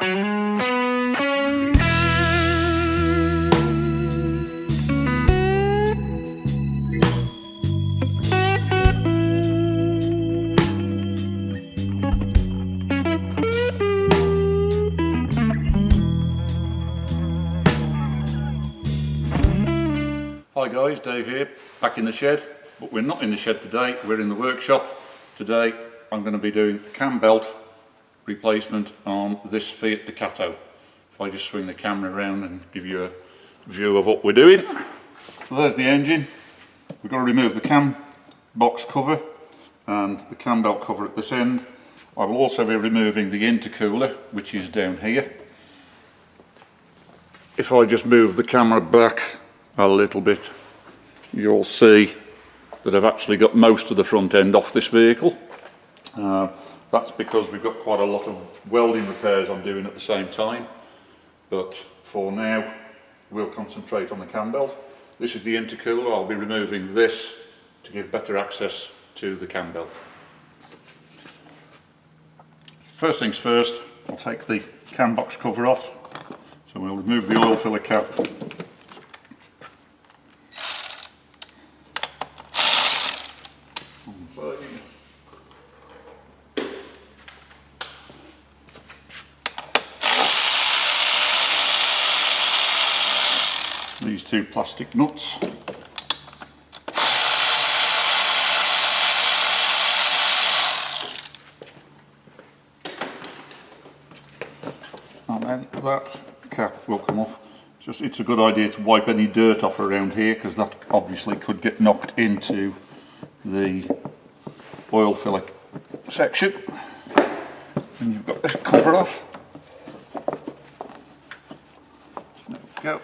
Hi guys, Dave here, back in the shed, but we're not in the shed today, we're in the workshop. Today I'm going to be doing a Cambelt replacement on this Fiat Ducato. If I just swing the camera around and give you a view of what we're doing. So there's the engine. We've got to remove the cam box cover and the Cambelt cover at this end. I will also be removing the intercooler, which is down here. If I just move the camera back a little bit, you'll see that I've actually got most of the front end off this vehicle. That's because we've got quite a lot of welding repairs I'm doing at the same time, but for now we'll concentrate on the Cambelt. This is the intercooler. I'll be removing this to give better access to the Cambelt. First things first, I'll take the cam box cover off. So we'll remove the oil filler cap. These two plastic nuts. And then that cap will come off. It's a good idea to wipe any dirt off around here, because that obviously could get knocked into the oil filler section. And you've got this cover off. There we go.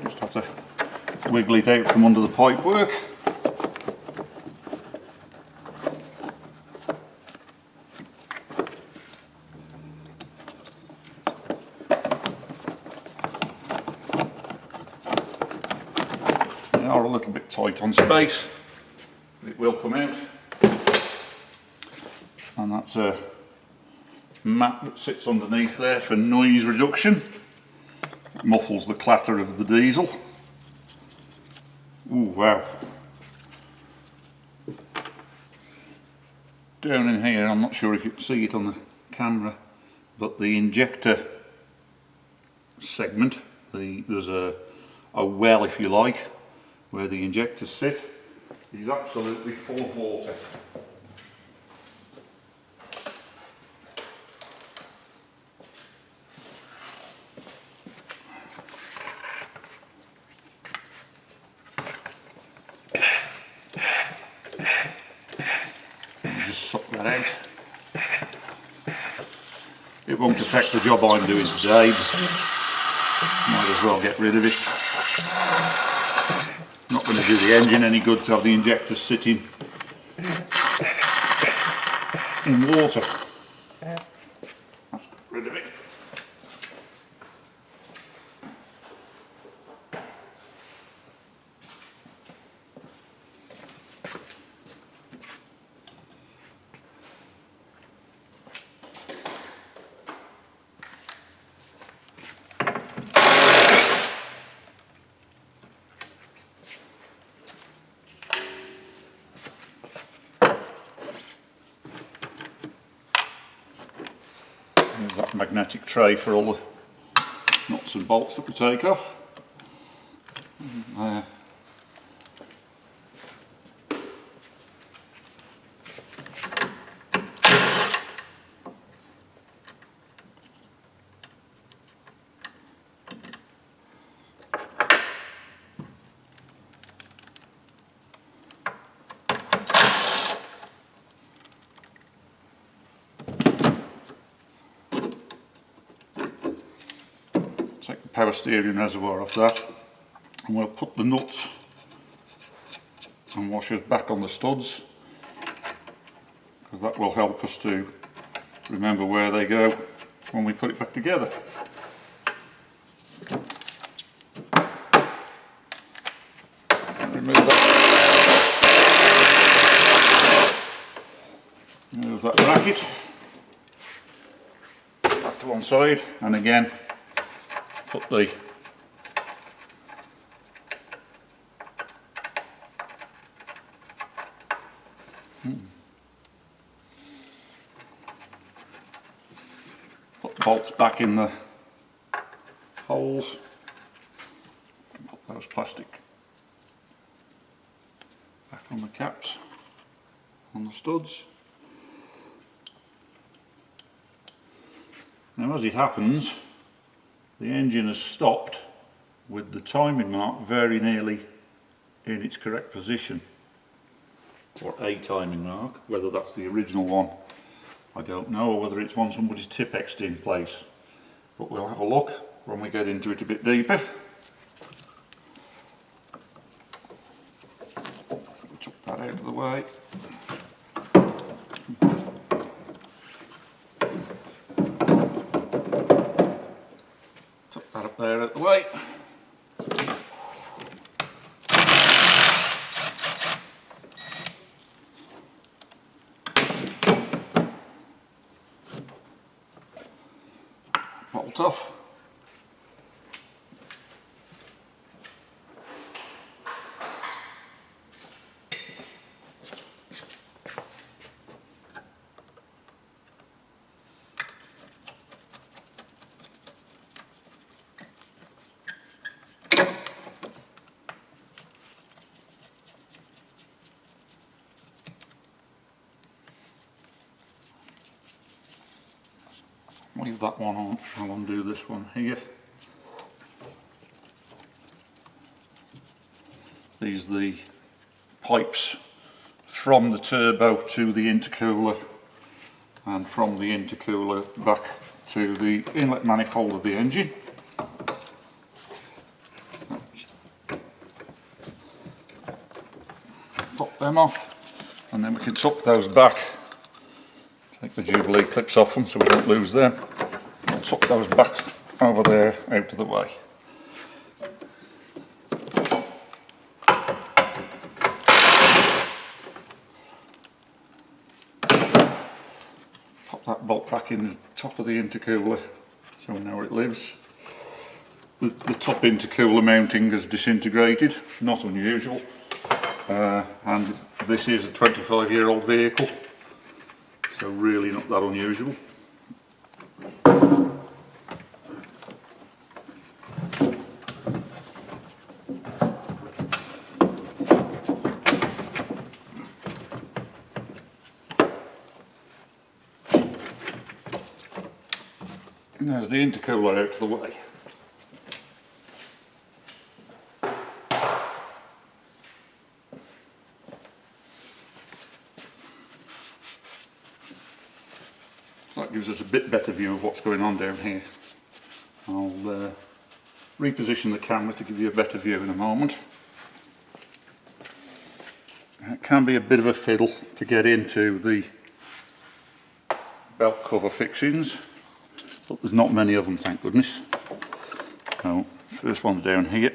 Just have to wiggle it out from under the pipe work. They are a little bit tight on space, but it will come out. And that's a mat that sits underneath there for noise reduction. It muffles the clatter of the diesel. Ooh, wow. Down in here, I'm not sure if you can see it on the camera, but the injector segment, there's a well, if you like, where the injectors sit, is absolutely full of water. Just suck that out. It won't affect the job I'm doing today, but might as well get rid of it. Not going to do the engine any good to have the injectors sitting in water. Let's get rid of it. There's that magnetic tray for all the nuts and bolts that we take off. Take the power steering reservoir off that, and we'll put the nuts and washers back on the studs, because that will help us to remember where they go when we put it back together. Remove that. There's that bracket. to one side, and again put the bolts back in the holes, and put those plastic back on the caps, on the studs. Now, as it happens, the engine has stopped with the timing mark very nearly in its correct position, or a timing mark. Whether that's the original one, I don't know, or whether it's one somebody's Tipexed in place, but we'll have a look when we get into it a bit deeper. Chuck that out of the way. Tuck that up there out of the way. Bolt off. Leave that one on, I'll undo this one here. These are the pipes from the turbo to the intercooler, and from the intercooler back to the inlet manifold of the engine. Pop them off, and then we can tuck those back. Take the Jubilee clips off them so we don't lose them. I'll tuck those back over there out of the way. Pop that bolt back in the top of the intercooler so we know where it lives. The top intercooler mounting has disintegrated, not unusual, and this is a 25-year-old vehicle. So really not that unusual. And there's the intercooler out of the way. That gives us a bit better view of what's going on down here. I'll reposition the camera to give you a better view in a moment. It can be a bit of a fiddle to get into the belt cover fixings, but there's not many of them, thank goodness. So, first one's down here.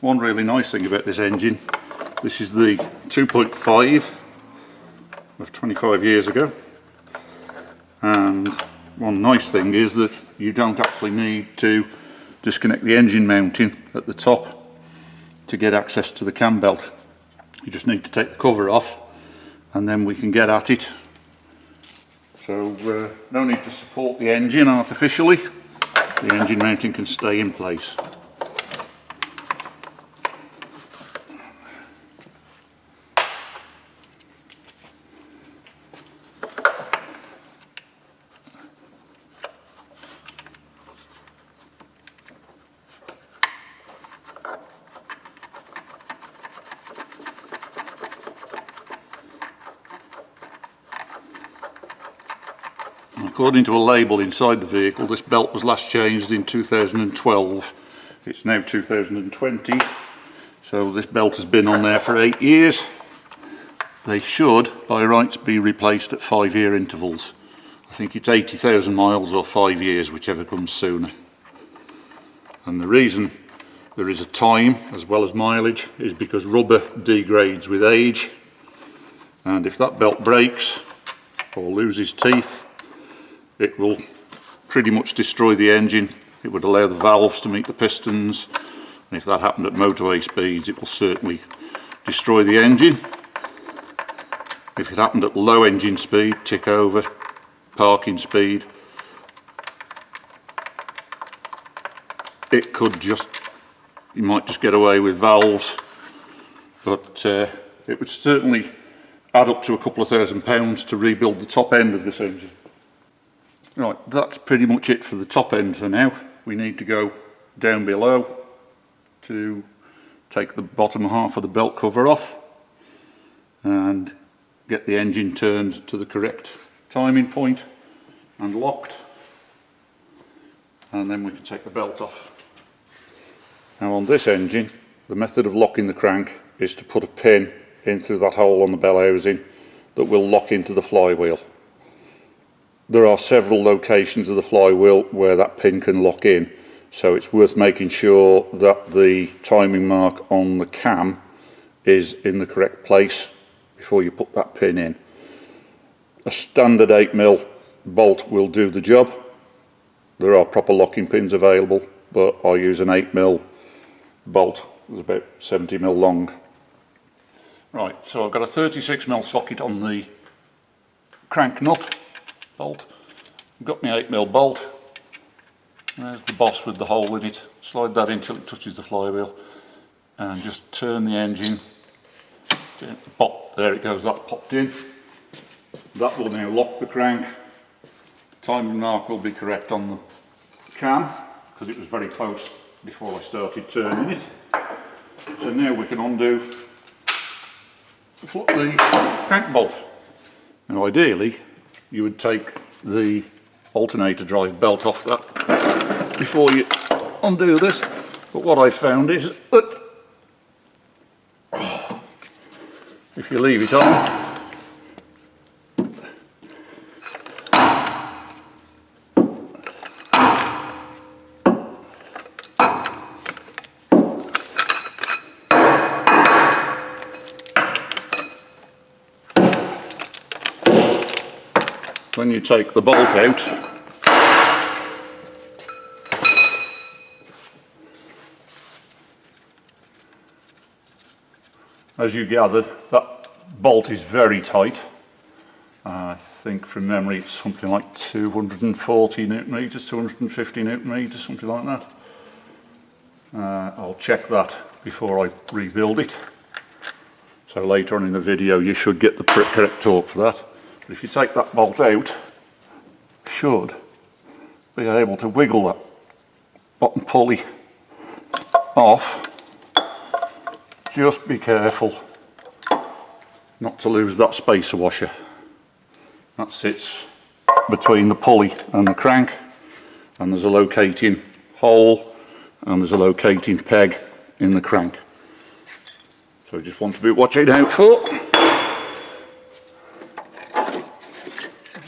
One really nice thing about this engine, this is the 2.5 of 25 years ago, and one nice thing is that you don't actually need to disconnect the engine mounting at the top to get access to the cam belt. You just need to take the cover off and then we can get at it. So no need to support the engine artificially, the engine mounting can stay in place. According to a label inside the vehicle, this belt was last changed in 2012. It's now 2020, so this belt has been on there for 8 years. They should, by rights, be replaced at 5-year intervals. I think it's 80,000 miles or 5 years, whichever comes sooner. And the reason there is a time as well as mileage is because rubber degrades with age, and if that belt breaks or loses teeth, it will pretty much destroy the engine. It would allow the valves to meet the pistons, and if that happened at motorway speeds, it will certainly destroy the engine. If it happened at low engine speed, tick over, parking speed, it could just, you might just get away with valves, but it would certainly add up to a couple of £1,000 to rebuild the top end of this engine. Right, that's pretty much it for the top end for now. We need to go down below to take the bottom half of the belt cover off and get the engine turned to the correct timing point and locked, and then we can take the belt off. Now on this engine, the method of locking the crank is to put a pin in through that hole on the bell housing that will lock into the flywheel. There are several locations of the flywheel where that pin can lock in, so it's worth making sure that the timing mark on the cam is in the correct place before you put that pin in. A standard 8mm bolt will do the job. There are proper locking pins available, but I use an 8mm bolt. It's about 70mm long. Right, so I've got a 36mm socket on the crank nut bolt. I've got my 8mm bolt. There's the boss with the hole in it. Slide that in till it touches the flywheel and just turn the engine. Pop, there it goes, that popped in. That will now lock the crank. The timing mark will be correct on the cam because it was very close before I started turning it. So now we can undo the crank bolt. Now ideally you would take the alternator drive belt off that before you undo this, but what I found is that if you leave it on, when you take the bolt out, as you gathered, that bolt is very tight. I think from memory it's something like 240 Newton meters, 250 Newton meters, something like that. I'll check that before I rebuild it. So later on in the video you should get the correct torque for that. But if you take that bolt out, you should be able to wiggle that bottom pulley off. Just be careful not to lose that spacer washer. That sits between the pulley and the crank, and there's a locating hole and there's a locating peg in the crank. So you just want to be watching out for.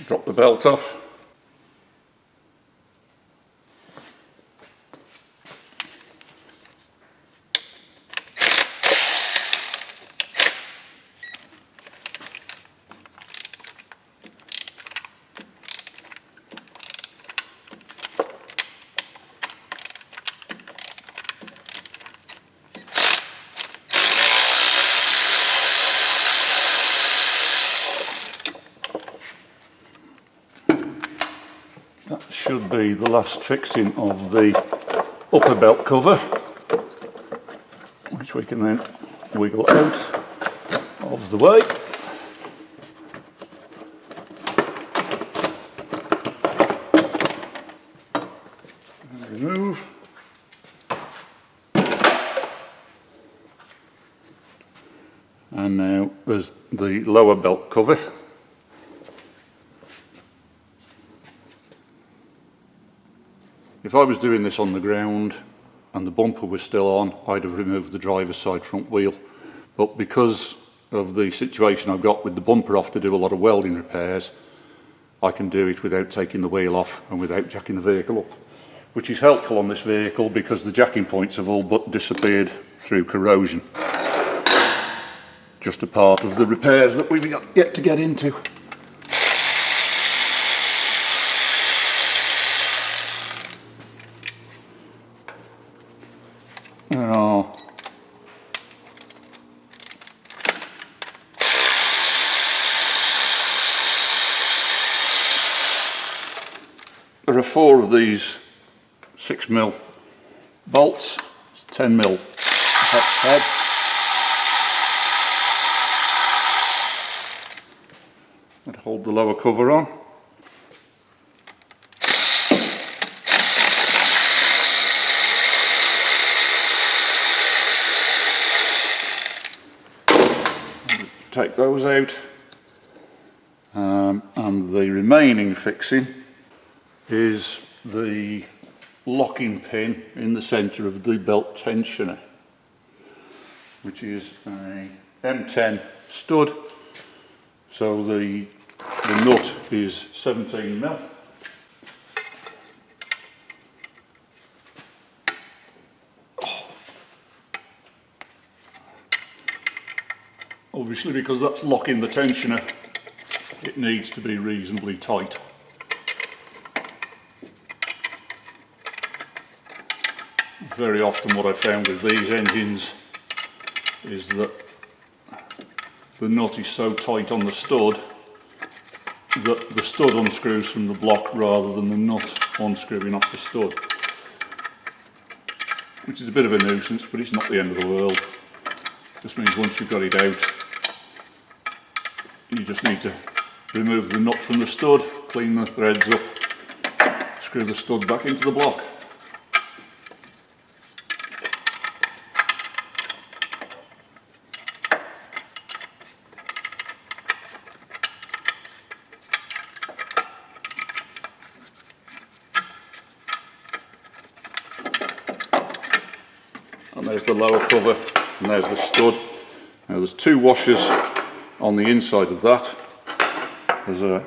Drop the belt off. That should be the last fixing of the upper belt cover, which we can then wiggle out of the way. And remove. And now there's the lower belt cover. If I was doing this on the ground and the bumper was still on, I'd have removed the driver's side front wheel. But because of the situation I've got with the bumper off to do a lot of welding repairs, I can do it without taking the wheel off and without jacking the vehicle up. which is helpful on this vehicle because the jacking points have all but disappeared through corrosion. Just a part of the repairs that we've got yet to get into. There are 4 of these 6mm bolts. It's 10mm hex head. I'd hold the lower cover on. Take those out, and the remaining fixing is the locking pin in the centre of the belt tensioner, which is a M10 stud. So the nut is 17mm. Obviously, because that's locking the tensioner, it needs to be reasonably tight. Very often what I've found with these engines is that the nut is so tight on the stud that the stud unscrews from the block rather than the nut unscrewing off the stud, which is a bit of a nuisance, but it's not the end of the world. It just means once you've got it out, you just need to remove the nut from the stud, clean the threads up, screw the stud back into the block. And there's the lower cover, and there's the stud. Now there's 2 washers on the inside of that. There's a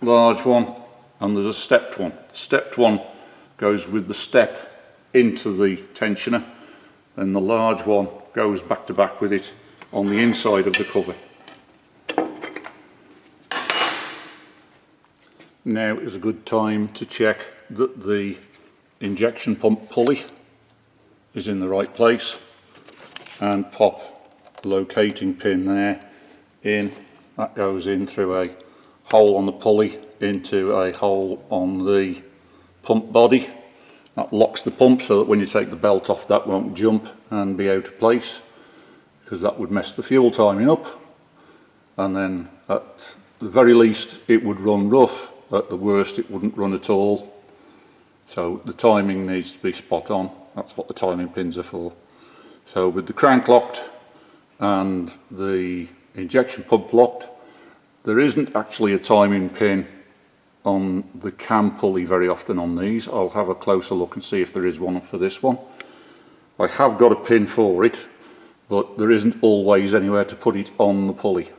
large one and there's a stepped one. The stepped one goes with the step into the tensioner, and the large one goes back to back with it on the inside of the cover. Now is a good time to check that the injection pump pulley is in the right place, and pop the locating pin there in. That goes in through a hole on the pulley into a hole on the pump body. That locks the pump so that when you take the belt off, that won't jump and be out of place, because that would mess the fuel timing up. And then at the very least it would run rough, at the worst it wouldn't run at all. So the timing needs to be spot on. That's what the timing pins are for. So with the crank locked and the injection pump locked, there isn't actually a timing pin on the cam pulley very often on these. I'll have a closer look and see if there is one for this one. I have got a pin for it, but there isn't always anywhere to put it on the pulley.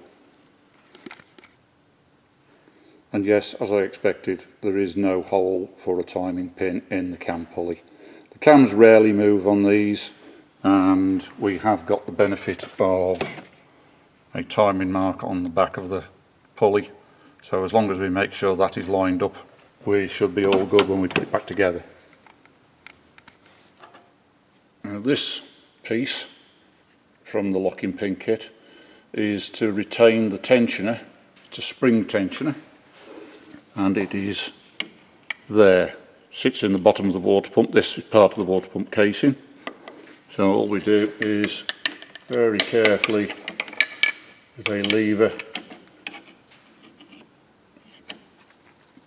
And yes, as I expected, there is no hole for a timing pin in the cam pulley. The cams rarely move on these, and we have got the benefit of a timing mark on the back of the pulley. So as long as we make sure that is lined up, we should be all good when we put it back together. Now this piece from the locking pin kit is to retain the tensioner. It's a spring tensioner, and it is there. Sits in the bottom of the water pump. This is part of the water pump casing. So all we do is very carefully with a lever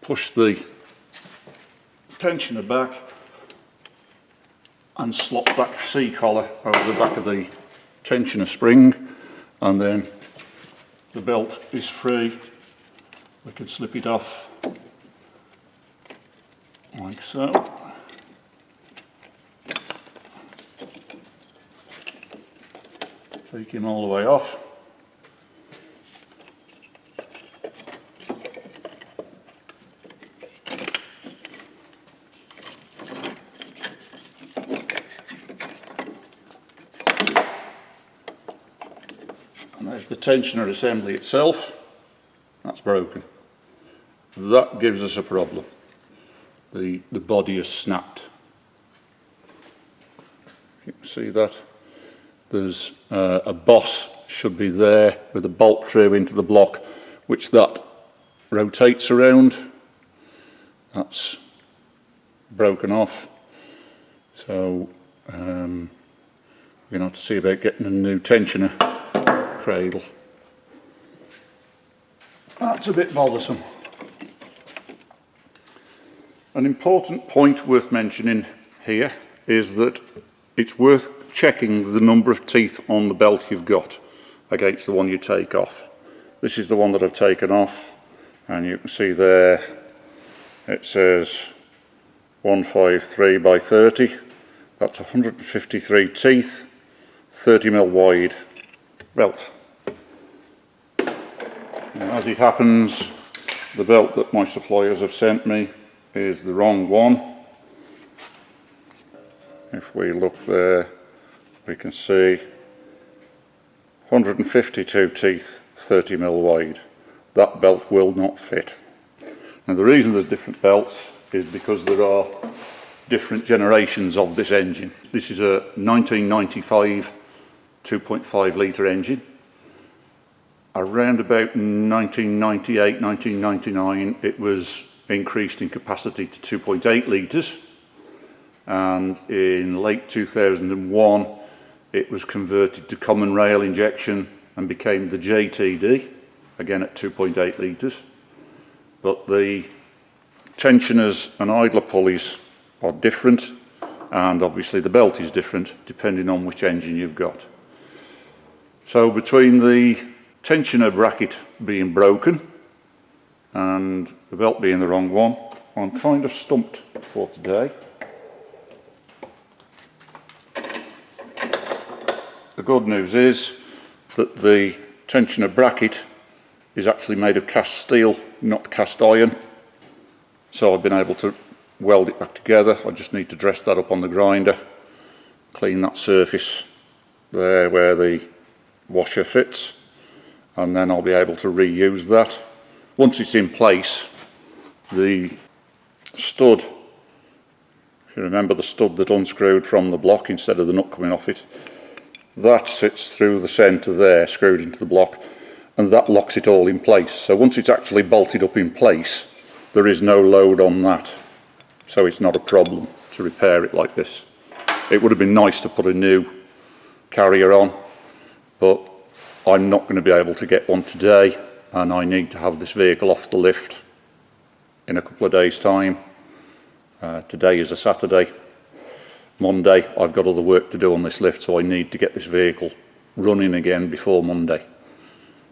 push the tensioner back and slop that C-collar over the back of the tensioner spring, and then the belt is free. We could slip it off like so. Take him all the way off. There's the tensioner assembly itself. That's broken. That gives us a problem. The body is snapped. You can see that. There's a boss should be there with a bolt through into the block, which that rotates around. That's broken off. So we're going to have to see about getting a new tensioner cradle. That's a bit bothersome. An important point worth mentioning here is that it's worth checking the number of teeth on the belt you've got against the one you take off. This is the one that I've taken off, and you can see there it says 153 by 30. That's 153 teeth, 30mm wide belt. Now, as it happens, the belt that my suppliers have sent me is the wrong one. If we look there, we can see 152 teeth, 30mm wide. That belt will not fit. Now the reason there's different belts is because there are different generations of this engine. This is a 1995 2.5 litre engine. Around about 1998, 1999 it was increased in capacity to 2.8 litres, and in late 2001 it was converted to common rail injection and became the JTD, again at 2.8 litres. But the tensioners and idler pulleys are different, and obviously the belt is different depending on which engine you've got. So between the tensioner bracket being broken and the belt being the wrong one, I'm kind of stumped for today. The good news is that the tensioner bracket is actually made of cast steel, not cast iron. So I've been able to weld it back together. I just need to dress that up on the grinder, clean that surface there where the washer fits, and then I'll be able to reuse that. Once it's in place, the stud, if you remember the stud that unscrewed from the block instead of the nut coming off it, that sits through the centre there, screwed into the block, and that locks it all in place. So once it's actually bolted up in place, there is no load on that. So it's not a problem to repair it like this. It would have been nice to put a new carrier on, but I'm not going to be able to get one today, and I need to have this vehicle off the lift in a couple of days' time. Today is a Saturday. Monday I've got other work to do on this lift, so I need to get this vehicle running again before Monday.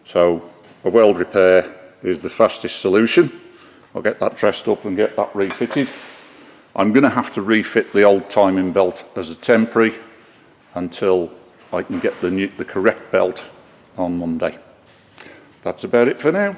So a weld repair is the fastest solution. I'll get that dressed up and get that refitted. I'm going to have to refit the old timing belt as a temporary until I can get the correct belt on Monday. That's about it for now.